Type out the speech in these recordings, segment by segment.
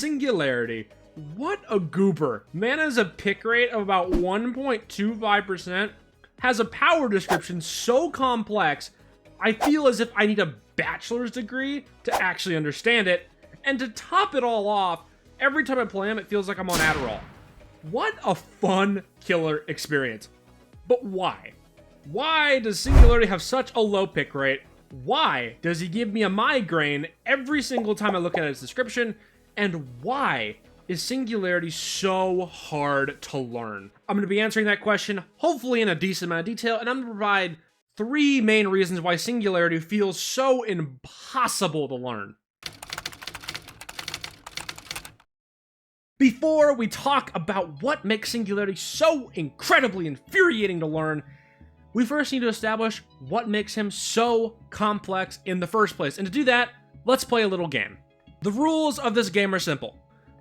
Singularity. What a goober. Man has a pick rate of about 1.25%, has a power description so complex, I feel as if I need a bachelor's degree to actually understand it, and to top it all off, every time I play him, it feels like I'm on Adderall. What a fun killer experience. But why? Why does Singularity have such a low pick rate? Why does he give me a migraine every single time I look at his description? And why is Singularity so hard to learn? I'm going to be answering that question, hopefully in a decent amount of detail, and I'm going to provide 3 main reasons why Singularity feels so impossible to learn. Before we talk about what makes Singularity so incredibly infuriating to learn, we first need to establish what makes him so complex in the first place. And to do that, let's play a little game. The rules of this game are simple.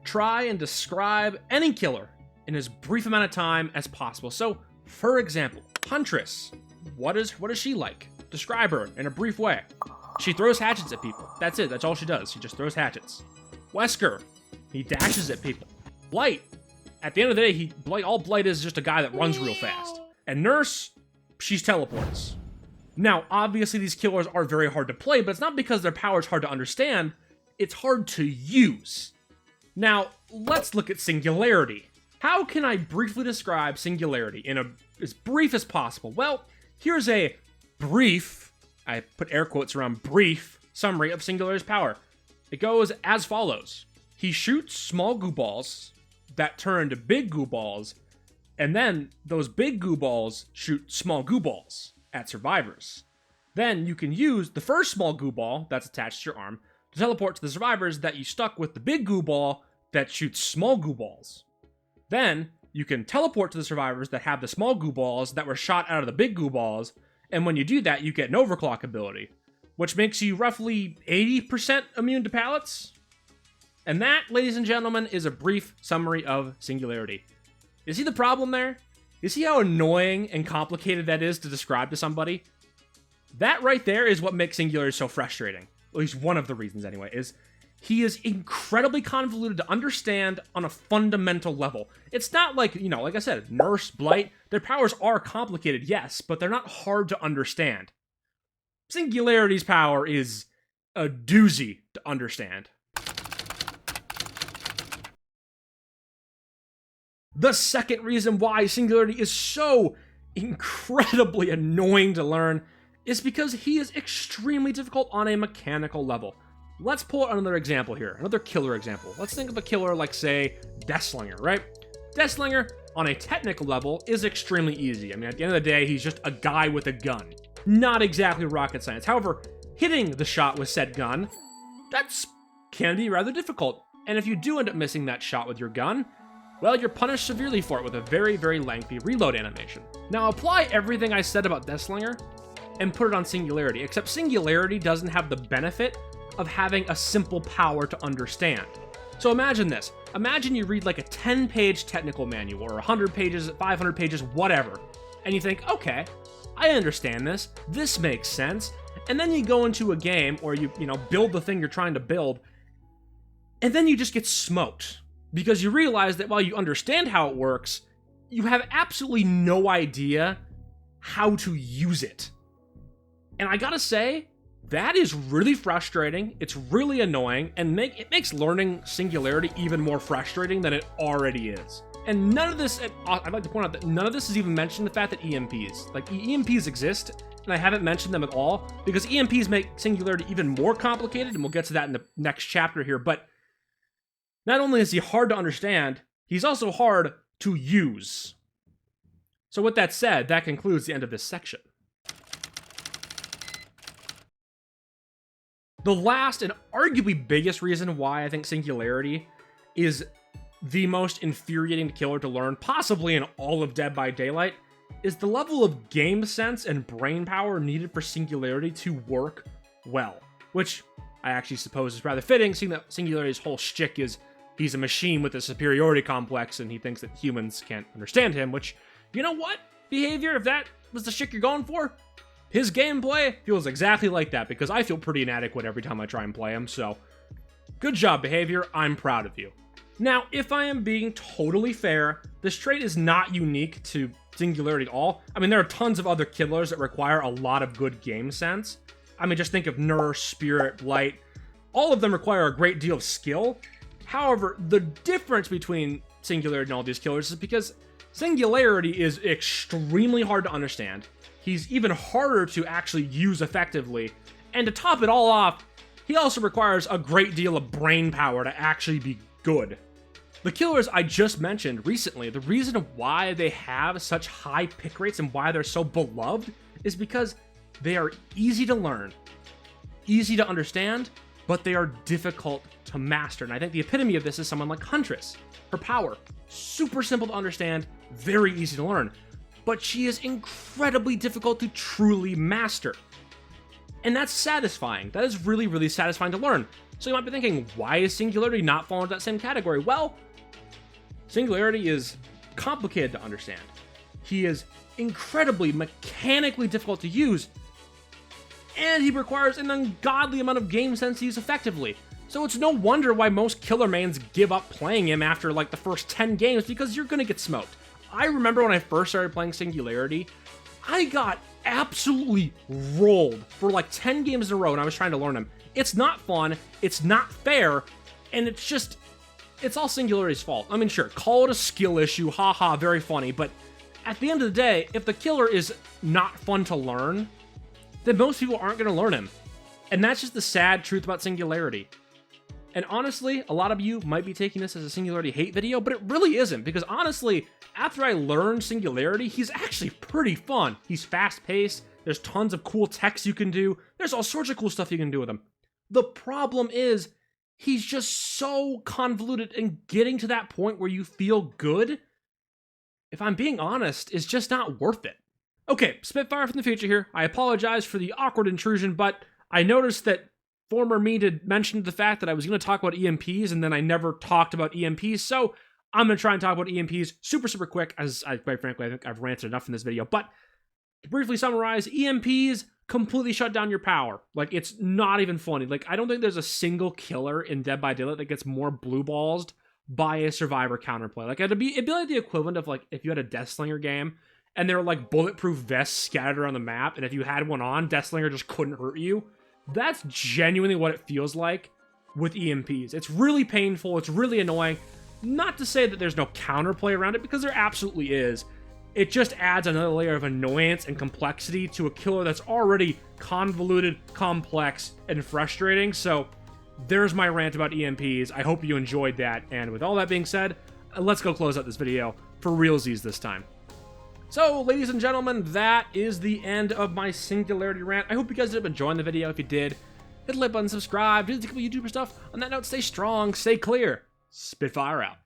Try and describe any killer in as brief amount of time as possible. So, for example, Huntress. What is she like? Describe her in a brief way. She throws hatchets at people. That's it. That's all she does. She just throws hatchets. Wesker. He dashes at people. Blight. At the end of the day, all Blight is just a guy that runs real fast. And Nurse, she's teleports. Now, obviously these killers are very hard to play, but it's not because their power is hard to understand, it's hard to use. Now, let's look at Singularity. How can I briefly describe Singularity in as brief as possible? Well, here's a brief, I put air quotes around brief, summary of Singularity's power. It goes as follows. He shoots small goo balls that turn into big goo balls, and then those big goo balls shoot small goo balls at survivors. Then you can use the first small goo ball that's attached to your arm to teleport to the survivors that you stuck with the big goo ball that shoots small goo balls. Then you can teleport to the survivors that have the small goo balls that were shot out of the big goo balls, and when you do that, you get an overclock ability, which makes you roughly 80% immune to pallets. And that, ladies and gentlemen, is a brief summary of Singularity. You see the problem there? You see how annoying and complicated that is to describe to somebody? That right there is what makes Singularity so frustrating. At least one of the reasons anyway, is he is incredibly convoluted to understand on a fundamental level. It's not like, like I said, Nurse, Blight, their powers are complicated, yes, but they're not hard to understand. Singularity's power is a doozy to understand. The second reason why Singularity is so incredibly annoying to learn is because he is extremely difficult on a mechanical level. Let's pull out another example here, another killer example. Let's think of a killer like, say, Deathslinger, right? Deathslinger, on a technical level, is extremely easy. I mean, at the end of the day, he's just a guy with a gun. Not exactly rocket science. However, hitting the shot with said gun, can be rather difficult. And if you do end up missing that shot with your gun, well, you're punished severely for it with a very, very lengthy reload animation. Now, apply everything I said about Deathslinger and put it on Singularity, except Singularity doesn't have the benefit of having a simple power to understand. So imagine this. Imagine you read like a 10-page technical manual, or 100 pages, 500 pages, whatever, and you think, okay, I understand this. This makes sense. And then you go into a game, or you build the thing you're trying to build, and then you just get smoked. Because you realize that while you understand how it works, you have absolutely no idea how to use it. And I gotta say, that is really frustrating, it's really annoying, and it makes learning Singularity even more frustrating than it already is. And none of this, I'd like to point out that none of this is even mentioned the fact that EMPs exist, and I haven't mentioned them at all, because EMPs make Singularity even more complicated, and we'll get to that in the next chapter here, but not only is he hard to understand, he's also hard to use. So with that said, that concludes the end of this section. The last and arguably biggest reason why I think Singularity is the most infuriating killer to learn, possibly in all of Dead by Daylight, is the level of game sense and brain power needed for Singularity to work well. Which I actually suppose is rather fitting, seeing that Singularity's whole shtick is he's a machine with a superiority complex, and he thinks that humans can't understand him, which, you know what, behavior, if that was the shtick you're going for, his gameplay feels exactly like that, because I feel pretty inadequate every time I try and play him, so Good job, behavior. I'm proud of you. Now, if I am being totally fair, this trait is not unique to Singularity at all. I mean, there are tons of other killers that require a lot of good game sense. I mean, just think of Nurse, Spirit, Blight. All of them require a great deal of skill. However, the difference between Singularity and all these killers is because Singularity is extremely hard to understand. He's even harder to actually use effectively. And to top it all off, he also requires a great deal of brain power to actually be good. The killers I just mentioned recently, the reason why they have such high pick rates and why they're so beloved is because they are easy to learn, easy to understand, but they are difficult to master. And I think the epitome of this is someone like Huntress. Her power, super simple to understand, very easy to learn, but she is incredibly difficult to truly master. And that's satisfying. That is really, really satisfying to learn. So you might be thinking, why is Singularity not fall into that same category? Well, Singularity is complicated to understand. He is incredibly mechanically difficult to use, and he requires an ungodly amount of game sense to use effectively. So it's no wonder why most killer mains give up playing him after like the first 10 games, because you're gonna get smoked. I remember when I first started playing Singularity, I got absolutely rolled for like 10 games in a row and I was trying to learn him. It's not fun, it's not fair, and it's all Singularity's fault. I mean, sure, call it a skill issue, haha, very funny, but at the end of the day, if the killer is not fun to learn, then most people aren't going to learn him. And that's just the sad truth about Singularity. And honestly, a lot of you might be taking this as a Singularity hate video, but it really isn't, because honestly, after I learned Singularity, he's actually pretty fun. He's fast-paced, there's tons of cool techs you can do, there's all sorts of cool stuff you can do with him. The problem is, he's just so convoluted, and getting to that point where you feel good, if I'm being honest, is just not worth it. Okay, Spitfire from the future here. I apologize for the awkward intrusion, but I noticed that former me had mentioned the fact that I was going to talk about EMPs, and then I never talked about EMPs, so I'm going to try and talk about EMPs super, super quick, as quite frankly, I think I've ranted enough in this video. But to briefly summarize, EMPs completely shut down your power. Like, it's not even funny. Like, I don't think there's a single killer in Dead by Daylight that gets more blue ballsed by a survivor counterplay. Like, it'd be like the equivalent of, like, if you had a Deathslinger game, and there were, like, bulletproof vests scattered around the map, and if you had one on, Deathslinger just couldn't hurt you. That's genuinely what it feels like with EMPs. It's really painful, it's really annoying. Not to say that there's no counterplay around it, because there absolutely is. It just adds another layer of annoyance and complexity to a killer that's already convoluted, complex, and frustrating. So there's my rant about EMPs. I hope you enjoyed that. And with all that being said, let's go close out this video for realsies this time. So, ladies and gentlemen, that is the end of my Singularity rant. I hope you guys did enjoy the video. If you did, hit the like button, subscribe, do the typical YouTuber stuff. On that note, stay strong, stay clear. Spitfire out.